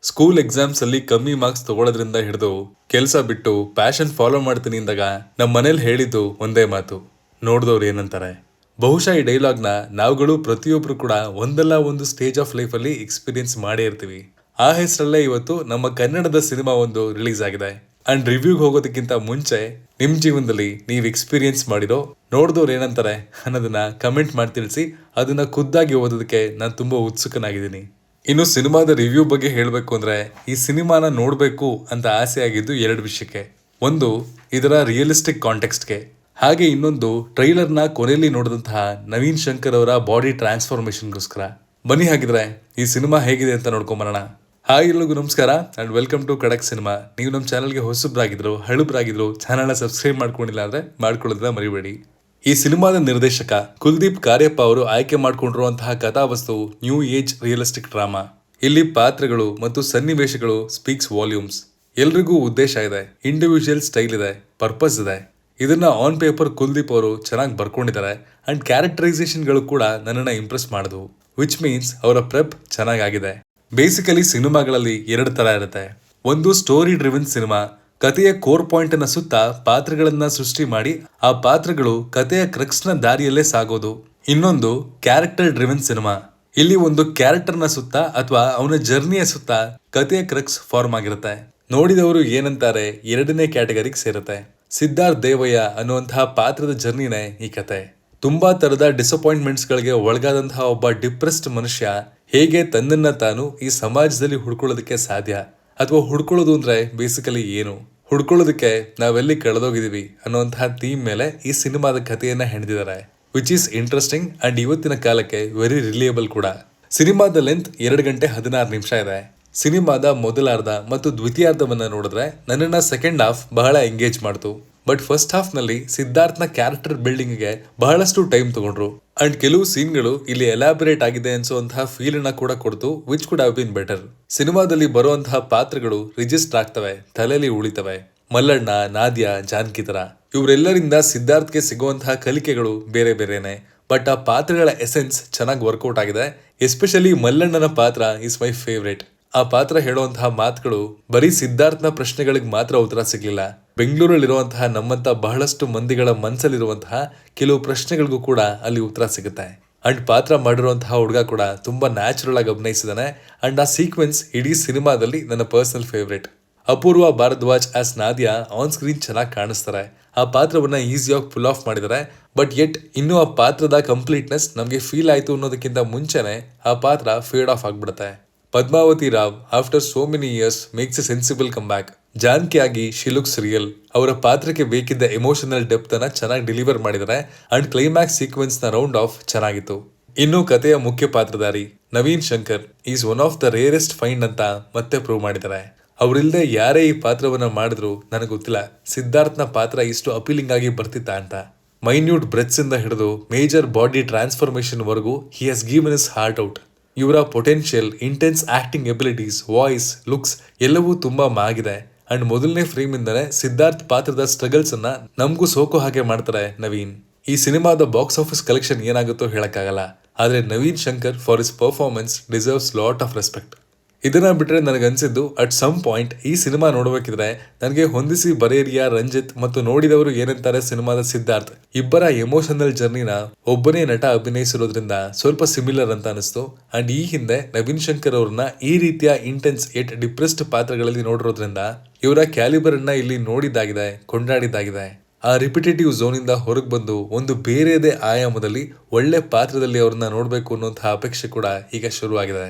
School exams ಅಲ್ಲಿ ಕಮ್ಮಿ marks ತಗೊಳ್ಳೋದ್ರಿಂದ ಹಿಡಿದು ಕೆಲಸ ಬಿಟ್ಟು ಪ್ಯಾಷನ್ ಫಾಲೋ ಮಾಡ್ತೀನಿ ಅಂದಾಗ ನಮ್ಮ ಮನೇಲಿ ಹೇಳಿದ್ದು ಒಂದೇ ಮಾತು, ನೋಡ್ದವ್ರು ಏನಂತಾರೆ. ಬಹುಶಃ ಈ ಡೈಲಾಗ್ನ ನಾವುಗಳು ಪ್ರತಿಯೊಬ್ರು ಕೂಡ ಒಂದಲ್ಲ ಒಂದು ಸ್ಟೇಜ್ ಆಫ್ ಲೈಫಲ್ಲಿ ಎಕ್ಸ್ಪೀರಿಯನ್ಸ್ ಮಾಡೇ ಇರ್ತೀವಿ. ಆ ಹೆಸರಲ್ಲೇ ಇವತ್ತು ನಮ್ಮ ಕನ್ನಡದ ಸಿನಿಮಾ ಒಂದು ರಿಲೀಸ್ ಆಗಿದೆ. ಅಂಡ್ ರಿವ್ಯೂಗೆ ಹೋಗೋದಕ್ಕಿಂತ ಮುಂಚೆ ನಿಮ್ ಜೀವನದಲ್ಲಿ ನೀವು ಎಕ್ಸ್ಪೀರಿಯನ್ಸ್ ಮಾಡಿರೋ ನೋಡ್ದವ್ರು ಏನಂತಾರೆ ಅನ್ನೋದನ್ನ ಕಮೆಂಟ್ ಮಾಡಿ ತಿಳಿಸಿ. ಅದನ್ನ ಖುದ್ದಾಗಿ ಓದೋದಕ್ಕೆ ನಾನು ತುಂಬಾ ಉತ್ಸುಕನಾಗಿದ್ದೀನಿ. ಇನ್ನು ಸಿನಿಮಾದ ರಿವ್ಯೂ ಬಗ್ಗೆ ಹೇಳಬೇಕು ಅಂದ್ರೆ ಈ ಸಿನಿಮಾನ ನೋಡಬೇಕು ಅಂತ ಆಸೆ ಆಗಿದ್ದು ಎರಡು ವಿಷಯಕ್ಕೆ. ಒಂದು, ಇದರ ರಿಯಲಿಸ್ಟಿಕ್ ಕಾಂಟೆಕ್ಸ್ಟ್ಗೆ, ಹಾಗೆ ಇನ್ನೊಂದು ಟ್ರೈಲರ್ನ ಕೊನೆಯಲ್ಲಿ ನೋಡಿದಂತಹ ನವೀನ್ ಶಂಕರ್ ಅವರ ಬಾಡಿ ಟ್ರಾನ್ಸ್ಫಾರ್ಮೇಶನ್ಗೋಸ್ಕರ. ಬನ್ನಿ ಹಾಗಿದ್ರೆ ಈ ಸಿನಿಮಾ ಹೇಗಿದೆ ಅಂತ ನೋಡ್ಕೊಂಬರೋಣ. ಹಾಯ್ ಎಲ್ಲರಿಗೂ ನಮಸ್ಕಾರ ಅಂಡ್ ವೆಲ್ಕಮ್ ಟು ಖಡಕ್ ಸಿನಿಮಾ. ನೀವು ನಮ್ಮ ಚಾನಲ್ಗೆ ಹೊಸಬ್ರಾಗಿದ್ರು ಹಳುಬ್ರಾಗಿದ್ರು ಚಾನಲ್ನ ಸಬ್ಸ್ಕ್ರೈಬ್ ಮಾಡ್ಕೊಂಡಿಲ್ಲ ಅಂದ್ರೆ ಮಾಡ್ಕೊಳ್ಳೋದನ್ನ ಮರಿಬೇಡಿ. ಈ ಸಿನಿಮಾದ ನಿರ್ದೇಶಕ ಕುಲ್ದೀಪ್ ಕಾರ್ಯಪ್ಪ ಅವರು ಆಯ್ಕೆ ಮಾಡಿಕೊಂಡಿರುವಂತಹ ಕಥಾವಸ್ತು ನ್ಯೂ ಏಜ್ ರಿಯಲಿಸ್ಟಿಕ್ ಡ್ರಾಮಾ. ಇಲ್ಲಿ ಪಾತ್ರಗಳು ಮತ್ತು ಸನ್ನಿವೇಶಗಳು ಸ್ಪೀಕ್ಸ್ ವಾಲ್ಯೂಮ್ಸ್. ಎಲ್ರಿಗೂ ಉದ್ದೇಶ ಇದೆ, ಇಂಡಿವಿಜುವಲ್ ಸ್ಟೈಲ್ ಇದೆ, ಪರ್ಪಸ್ ಇದೆ. ಇದನ್ನ ಆನ್ ಪೇಪರ್ ಕುಲ್ದೀಪ್ ಅವರು ಚೆನ್ನಾಗಿ ಬರ್ಕೊಂಡಿದ್ದಾರೆ ಅಂಡ್ ಕ್ಯಾರೆಕ್ಟರೈಸೇಷನ್ಗಳು ಕೂಡ ನನ್ನನ್ನು ಇಂಪ್ರೆಸ್ ಮಾಡಿದ್ವು. ವಿಚ್ ಮೀನ್ಸ್ ಅವರ ಪ್ರೆಪ್ ಚೆನ್ನಾಗಿದೆ. ಬೇಸಿಕಲಿ ಸಿನಿಮಾಗಳಲ್ಲಿ ಎರಡು ತರ ಇರುತ್ತೆ. ಒಂದು ಸ್ಟೋರಿ ಡ್ರಿವನ್ ಸಿನಿಮಾ, ಕಥೆಯ ಕೋರ್ ಪಾಯಿಂಟ್ ಅನ್ನ ಸುತ್ತ ಪಾತ್ರಗಳನ್ನ ಸೃಷ್ಟಿ ಮಾಡಿ ಆ ಪಾತ್ರಗಳು ಕಥೆಯ ಕ್ರಕ್ಸ್ನ ದಾರಿಯಲ್ಲೇ ಸಾಗೋದು. ಇನ್ನೊಂದು ಕ್ಯಾರೆಕ್ಟರ್ ಡ್ರಿವನ್ ಸಿನಿಮಾ. ಇಲ್ಲಿ ಒಂದು ಕ್ಯಾರೆಕ್ಟರ್ನ ಸುತ್ತ ಅಥವಾ ಅವನ ಜರ್ನಿಯ ಸುತ್ತ ಕಥೆಯ ಕ್ರಕ್ಸ್ ಫಾರ್ಮ್ ಆಗಿರುತ್ತೆ. ನೋಡಿದವರು ಏನಂತಾರೆ ಎರಡನೇ ಕ್ಯಾಟಗರಿಗೆ ಸೇರುತ್ತೆ. ಸಿದ್ಧಾರ್ಥ್ ದೇವಯ್ಯ ಅನ್ನುವಂತಹ ಪಾತ್ರದ ಜರ್ನಿನೇ ಈ ಕತೆ. ತುಂಬಾ ತರದ ಡಿಸಪಾಯಿಂಟ್ಮೆಂಟ್ಸ್ ಗಳಿಗೆ ಒಳಗಾದಂತಹ ಒಬ್ಬ ಡಿಪ್ರೆಸ್ಡ್ ಮನುಷ್ಯ ಹೇಗೆ ತನ್ನನ್ನ ತಾನು ಈ ಸಮಾಜದಲ್ಲಿ ಹುಡ್ಕೊಳ್ಳೋದಕ್ಕೆ ಸಾಧ್ಯ, ಅಥವಾ ಹುಡ್ಕೊಳ್ಳೋದು ಅಂದ್ರೆ ಬೇಸಿಕಲಿ ಏನು, ಹುಡ್ಕೊಳ್ಳೋದಕ್ಕೆ ನಾವೆಲ್ಲಿ ಕಳೆದೋಗಿದೀವಿ ಅನ್ನುವಂತಹ ಥೀಮ್ ಮೇಲೆ ಈ ಸಿನಿಮಾದ ಕಥೆಯನ್ನ ಹೆಣೆದಿದ್ದಾರೆ. ವಿಚ್ ಈಸ್ ಇಂಟ್ರೆಸ್ಟಿಂಗ್ ಅಂಡ್ ಇವತ್ತಿನ ಕಾಲಕ್ಕೆ ವೆರಿ ರಿಲಿಯಬಲ್ ಕೂಡ. ಸಿನಿಮಾದ ಲೆಂತ್ 2 ಗಂಟೆ 16 ನಿಮಿಷ ಇದೆ. ಸಿನಿಮಾದ ಮೊದಲಾರ್ಧ ಮತ್ತು ದ್ವಿತೀಯಾರ್ಧವನ್ನ ನೋಡಿದ್ರೆ ನನ್ನನ್ನ ಸೆಕೆಂಡ್ ಹಾಫ್ ಬಹಳ ಎಂಗೇಜ್ ಮಾಡ್ತು. ಬಟ್ ಫಸ್ಟ್ ಹಾಫ್ ನಲ್ಲಿ ಸಿದ್ಧಾರ್ಥ್ನ ಕ್ಯಾರೆಕ್ಟರ್ ಬಿಲ್ಡಿಂಗ್ ಗೆ ಬಹಳಷ್ಟು ಟೈಮ್ ತಗೊಂಡ್ರು ಅಂಡ್ ಕೆಲವು ಸೀನ್ಗಳು ಇಲ್ಲಿ ಎಲಾಬರೇಟ್ ಆಗಿದೆ ಅನ್ಸುವಂತಹ ಫೀಲ್ ಅನ್ನ ಕೂಡ ಕೊಡ್ತು, which could have been better. ಸಿನಿಮಾದಲ್ಲಿ ಬರುವಂತಹ ಪಾತ್ರಗಳು ರಿಜಿಸ್ಟರ್ ಆಗ್ತವೆ, ತಲೆಯಲ್ಲಿ ಉಳಿತವೆ. ಮಲ್ಲಣ್ಣ, ನಾದ್ಯಾ, ಜಾನಕಿ ತರ ಇವರೆಲ್ಲರಿಂದ ಸಿದ್ಧಾರ್ಥ್ಗೆ ಸಿಗುವಂತಹ ಕಲಿಕೆಗಳು ಬೇರೆ ಬೇರೆನೆ. ಬಟ್ ಆ ಪಾತ್ರಗಳ ಎಸೆನ್ಸ್ ಚೆನ್ನಾಗಿ ವರ್ಕೌಟ್ ಆಗಿದೆ. ಎಸ್ಪೆಷಲಿ ಮಲ್ಲಣ್ಣನ ಪಾತ್ರ ಇಸ್ ಮೈ ಫೇವ್ರೇಟ್. ಆ ಪಾತ್ರ ಹೇಳುವಂತಹ ಮಾತುಗಳು ಬರೀ ಸಿದ್ಧಾರ್ಥ್ನ ಪ್ರಶ್ನೆಗಳಿಗೆ ಮಾತ್ರ ಉತ್ತರ ಸಿಗ್ಲಿಲ್ಲ. ಬೆಂಗಳೂರಲ್ಲಿರುವಂತಹ ನಮ್ಮಂತ ಬಹಳಷ್ಟು ಮಂದಿಗಳ ಮನಸ್ಸಲ್ಲಿರುವಂತಹ ಕೆಲವು ಪ್ರಶ್ನೆಗಳಿಗೂ ಕೂಡ ಅಲ್ಲಿ ಉತ್ತರ ಸಿಗುತ್ತೆ. ಅಂಡ್ ಪಾತ್ರ ಮಾಡಿರುವಂತಹ ಹುಡುಗ ಕೂಡ ತುಂಬಾ ನ್ಯಾಚುರಲ್ ಆಗಿ ಅಭಿನಯಿಸಿದಾನೆ. ಅಂಡ್ ಆ ಸೀಕ್ವೆನ್ಸ್ ಇಡೀ ಸಿನಿಮಾದಲ್ಲಿ ನನ್ನ personal favourite. Apoorva Bharadwaj as Nadya on screen ಚೆನ್ನಾಗಿ ಕಾಣಿಸ್ತಾರೆ. ಆ ಪಾತ್ರವನ್ನ ಈಸಿಯಾಗಿ ಫುಲ್ ಆಫ್ ಮಾಡಿದ್ದಾರೆ. ಬಟ್ ಯೆಟ್ ಇನ್ನೂ ಆ ಪಾತ್ರದ ಕಂಪ್ಲೀಟ್ನೆಸ್ ನಮಗೆ ಫೀಲ್ ಆಯ್ತು ಅನ್ನೋದಕ್ಕಿಂತ ಮುಂಚೆನೆ ಆ ಪಾತ್ರ ಫೇಡ್ ಆಫ್ ಆಗ್ಬಿಡುತ್ತೆ. Padmavati Rao after so many years makes a sensible come back. Janaki ಆಗಿ ಶಿ ಲುಕ್ಸ್ ರಿಯಲ್. ಅವರ ಪಾತ್ರಕ್ಕೆ ಬೇಕಿದ್ದ ಎಮೋಷನಲ್ ಡೆಪ್ತ್ ಅನ್ನ ಚೆನ್ನಾಗಿ ಡೆಲಿವರ್ ಮಾಡಿದ್ದಾರೆ ಅಂಡ್ ಕ್ಲೈಮ್ಯಾಕ್ಸ್ ಸೀಕ್ವೆನ್ಸ್ ನ ರೌಂಡ್ ಆಫ್ ಚೆನ್ನಾಗಿತ್ತು. ಇನ್ನು ಕಥೆಯ ಮುಖ್ಯ ಪಾತ್ರಧಾರಿ Naveen Shankar is one of the rarest find ಅಂತ ಮತ್ತೆ ಪ್ರೂವ್ ಮಾಡಿದ್ದಾರೆ. ಅವರಿಲ್ಲದೆ ಯಾರೇ ಈ ಪಾತ್ರವನ್ನ ಮಾಡಿದ್ರು ನನಗೆ ಗೊತ್ತಿಲ್ಲ ಸಿದ್ಧಾರ್ಥ್ನ ಪಾತ್ರ ಇಷ್ಟು ಅಪೀಲಿಂಗ್ ಆಗಿ ಬರ್ತಿತ್ತ ಅಂತ. ಮೈನ್ಯೂಟ್ ಬ್ರೆತ್ಸ್ ಇಂದ ಹಿಡಿದು ಮೇಜರ್ ಬಾಡಿ ಟ್ರಾನ್ಸ್ಫಾರ್ಮೇಶನ್ ವರೆಗೂ he has given his heart out. ಇವರ potential, intense acting abilities, voice, looks ಎಲ್ಲವೂ ತುಂಬಾ ಮಾಗಿದೆ. ಅಂಡ್ ಮೊದಲನೇ ಫ್ರೇಮ್ ಇಂದನೇ ಸಿದ್ಧಾರ್ಥ್ ಪಾತ್ರದ ಸ್ಟ್ರಗಲ್ಸ್ ಅನ್ನ ನಮಗೂ ಸೋಕೋ ಹಾಗೆ ಮಾಡ್ತಾರೆ ನವೀನ್. ಈ ಸಿನಿಮಾದ ಬಾಕ್ಸ್ ಆಫೀಸ್ ಕಲೆಕ್ಷನ್ ಏನಾಗುತ್ತೋ ಹೇಳಕ್ಕಾಗಲ್ಲ, ಆದ್ರೆ Naveen Shankar for his performance deserves lot of respect. ಇದನ್ನ ಬಿಟ್ರೆ ನನಗನ್ಸಿದ್ದು ಅಟ್ ಸಮ್ ಪಾಯಿಂಟ್ ಈ ಸಿನಿಮಾ ನೋಡಬೇಕಿದ್ರೆ ನನಗೆ ಹೊಂದಿಸಿ ಬರೇರಿಯಾ, ರಂಜಿತ್ ಮತ್ತು ನೋಡಿದವರು ಏನಂತಾರೆ ಸಿನಿಮಾದ ಸಿದ್ಧಾರ್ಥ್ ಇಬ್ಬರ ಎಮೋಷನಲ್ ಜರ್ನಿನ ಒಬ್ಬನೇ ನಟ ಅಭಿನಯಿಸಿರೋದ್ರಿಂದ ಸ್ವಲ್ಪ ಸಿಮಿಲರ್ ಅಂತ ಅನಿಸ್ತು. ಅಂಡ್ ಈ ಹಿಂದೆ ನವೀನ್ ಶಂಕರ್ ಅವ್ರನ್ನ ಈ ರೀತಿಯ ಇಂಟೆನ್ಸ್ ಎಟ್ ಡಿಪ್ರೆಸ್ಡ್ ಪಾತ್ರಗಳಲ್ಲಿ ನೋಡಿರೋದ್ರಿಂದ ಇವರ ಕ್ಯಾಲಿಬರ್ ಅನ್ನ ಇಲ್ಲಿ ನೋಡಿದ್ದಾಗಿದೆ, ಕೊಂಡಾಡಿದ್ದಾಗಿದೆ. ಆ ರಿಪಿಟೇಟಿವ್ ಝೋನ್ ಇಂದ ಹೊರಗೆ ಬಂದು ಒಂದು ಬೇರೆದೇ ಆಯಾಮದಲ್ಲಿ ಒಳ್ಳೆ ಪಾತ್ರದಲ್ಲಿ ಅವ್ರನ್ನ ನೋಡ್ಬೇಕು ಅನ್ನೋಂತಹ ಅಪೇಕ್ಷೆ ಕೂಡ ಈಗ ಶುರುವಾಗಿದೆ.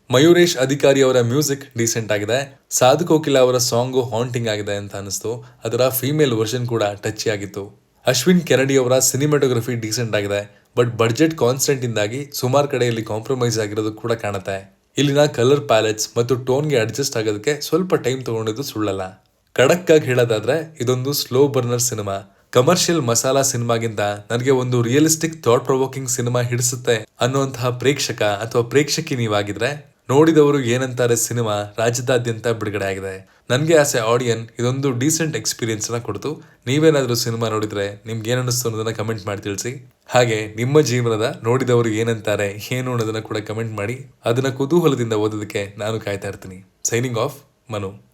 ಮಯೂರೇಶ್ ಅಧಿಕಾರಿ ಅವರ ಮ್ಯೂಸಿಕ್ ಡೀಸೆಂಟ್ ಆಗಿದೆ. ಸಾಧು ಕೋಕಿಲ ಅವರ ಸಾಂಗು ಹಾಂಟಿಂಗ್ ಆಗಿದೆ ಅಂತ ಅನಿಸ್ತು. ಅದರ ಫೀಮೇಲ್ ವರ್ಷನ್ ಕೂಡ ಟಚ್ ಆಗಿತ್ತು. ಅಶ್ವಿನ್ ಕೆನಡಿ ಅವರ ಸಿನಿಮಾಟೋಗ್ರಫಿ ಡೀಸೆಂಟ್ ಆಗಿದೆ. ಬಟ್ ಬಡ್ಜೆಟ್ ಕಾನ್ಸ್ಟೆಂಟ್ ಇಂದಾಗಿ ಸುಮಾರು ಕಡೆಯಲ್ಲಿ ಕಾಂಪ್ರಮೈಸ್ ಆಗಿರೋದು ಕೂಡ ಕಾಣುತ್ತೆ. ಇಲ್ಲಿನ ಕಲರ್ ಪ್ಯಾಲೆಟ್ಸ್ ಮತ್ತು ಟೋನ್ಗೆ ಅಡ್ಜಸ್ಟ್ ಆಗೋದಕ್ಕೆ ಸ್ವಲ್ಪ ಟೈಮ್ ತಗೊಂಡಿದ್ದು ಸುಳ್ಳಲ್ಲ. ಖಡಕ್ ಆಗಿ ಹೇಳೋದಾದ್ರೆ ಇದೊಂದು slow burner cinema. Commercial masala ಸಿನಿಮಾಗಿಂತ ನನಗೆ ಒಂದು ರಿಯಲಿಸ್ಟಿಕ್ ಥಾಟ್ ಪ್ರೊವೋಕಿಂಗ್ ಸಿನಿಮಾ ಹಿಡಿಸುತ್ತೆ ಅನ್ನುವಂತಹ ಪ್ರೇಕ್ಷಕ ಅಥವಾ ಪ್ರೇಕ್ಷಕಿ ನೀವಾಗಿದ್ರೆ ನೋಡಿದವರು ಏನಂತಾರೆ ಸಿನಿಮಾ ರಾಜ್ಯದಾದ್ಯಂತ ಬಿಡುಗಡೆ ಆಗಿದೆ. ನನಗೆ ಆಸ್ ಎ ಆಡಿಯನ್ ಇದೊಂದು ಡೀಸೆಂಟ್ ಎಕ್ಸ್ಪೀರಿಯನ್ಸ್ ನ ಕೊಡ್ತು. ನೀವೇನಾದ್ರೂ ಸಿನಿಮಾ ನೋಡಿದ್ರೆ ನಿಮ್ಗೆ ಏನನ್ನಿಸ್ತು ಅನ್ನೋದನ್ನ ಕಮೆಂಟ್ ಮಾಡಿ ತಿಳಿಸಿ. ಹಾಗೆ ನಿಮ್ಮ ಜೀವನದ ನೋಡಿದವರು ಏನಂತಾರೆ ಏನು ಅನ್ನೋದನ್ನ ಕೂಡ ಕಮೆಂಟ್ ಮಾಡಿ. ಅದನ್ನ ಕುತೂಹಲದಿಂದ ಓದೋದಕ್ಕೆ ನಾನು ಕಾಯ್ತಾ ಇರ್ತೀನಿ. Signing off, Manu.